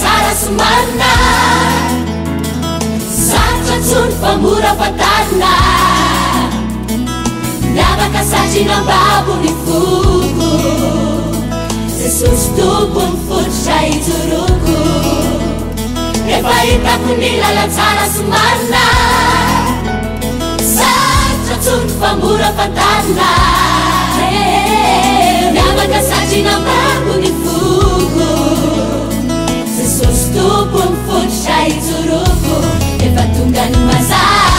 tsara somarina sarotra tsony fa mora fatana miavaka satrinam-babo ny foko Jesosy tompony fototra ijoroko efa hitako ny lalantsara somarina sarotra tsony fa mora fatana miavaka satrinam-babo ny foko Jesosy tompony fototra ijoroko efa tonga ny mazava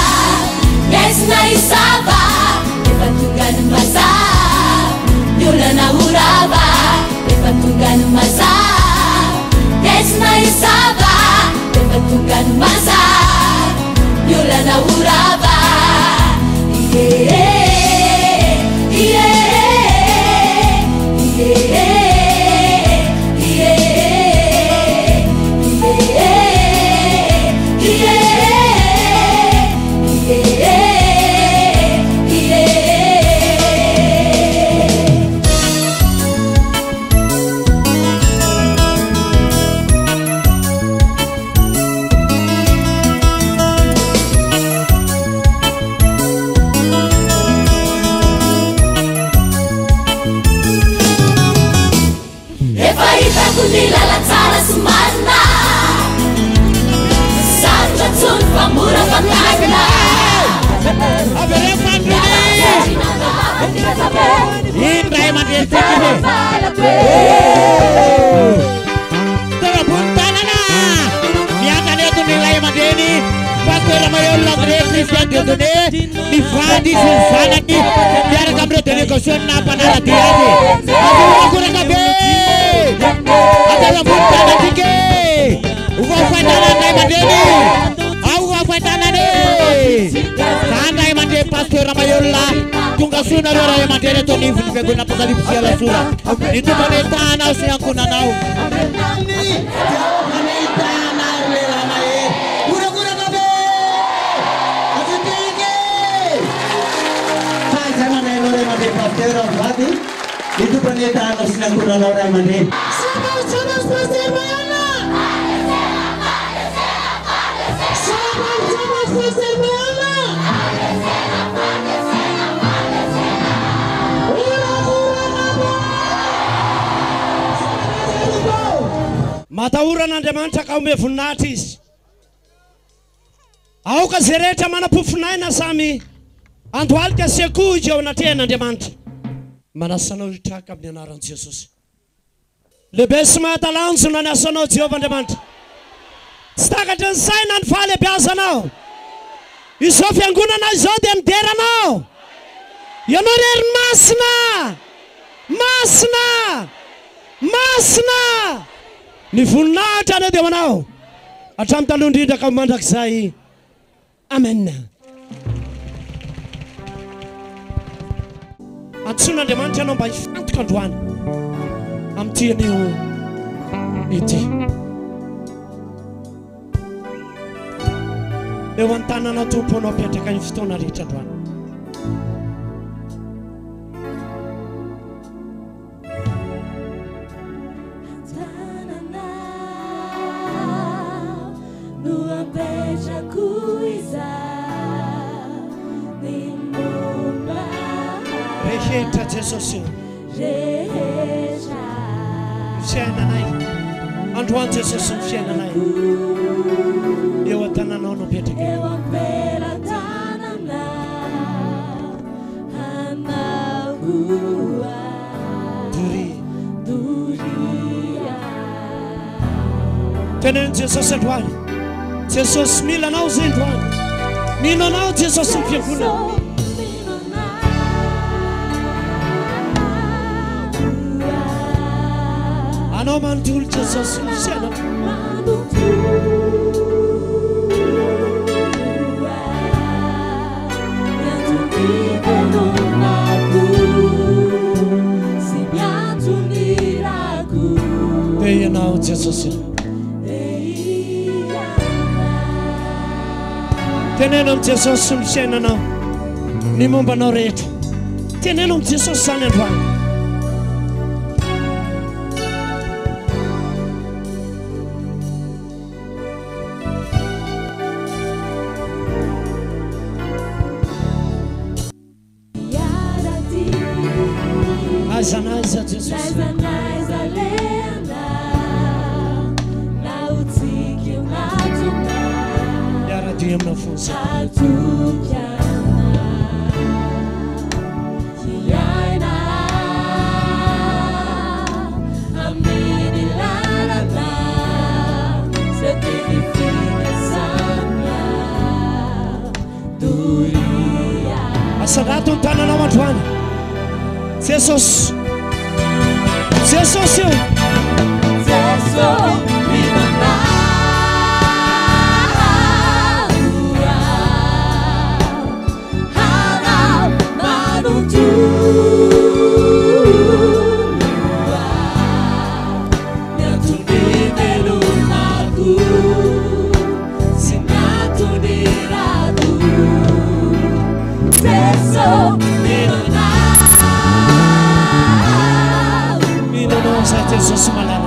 miaisina isava efa tonga ny mazava ny olana orava efa tonga ny mazava miaisina isava efa tonga ny mazava ny olana orava Ni lalantsara somarina sarotra tsony fa mora fatana indray mandreny toropontanana mianganeto ny ray aman-dreny pasteur Mayol André Christian Dieudonné mivady sy ny zanany miaraka amin'ireo délégation nampanaraty azy akorakabe atazambonitana tike uvafaitana ndray aman-dreny uvafaitana andray aman-dreny pasteur Mayol tonga soanareo ray aman-dreny atao nivony fiangonana apokalypsy alasora ny tombany tanao sy ankonanao itu pernyataan senang kurang orang mana? Matahuran'Andriamanitra ka omeo voninahitra izy. Aoka zay rehetra manam-pofinaina samy andohalika sekoho izy ao anatrehana manasanao hitraka amin'ny anaran'i Jesosy. Lehibe sy mahatalanjona ny asanao Jehovah Andriamanitra. Tsy takatra ny saina ny fahalebiazanao. Izao fiangonana izao dia mideranao. Ianao rery masina. Masina. Masina. Ny voninahitra anao dia manao. Hatramin'ny taloha indrindra ka mandrakizay. Amen. Antsoin'Andriamanitra anao mba hifantoka androany amin'ity anio ity. Eo an-tananao Tompo anao apetraka ny fotoana rehetra androany. Rehetra Jesosy fiainanay androany Jesosy ny fiainanay eo an-tananao no apetraka tenen'ny Jesosy androany. Jesosy mila anao zay androany. Mino anao Jesosy ny fiangonana. Anao mandolo Jesosy ny fiainana. Ianao Jesosy. Tenenao Jesosy ny fiainanao. Ny mombanao rehetra. Tenenao Jesosy zany androany. naizanaiza Jesus naizanaiza lena na utsiki unatuma yaradio mnafunza atukana kiyaina amini lalata certifica samya duria asadato tanana matwana Jesus Jesus you Zeso minana hara manutu nyatuni melunaku sinatu diradu Zeso minana Jesus malala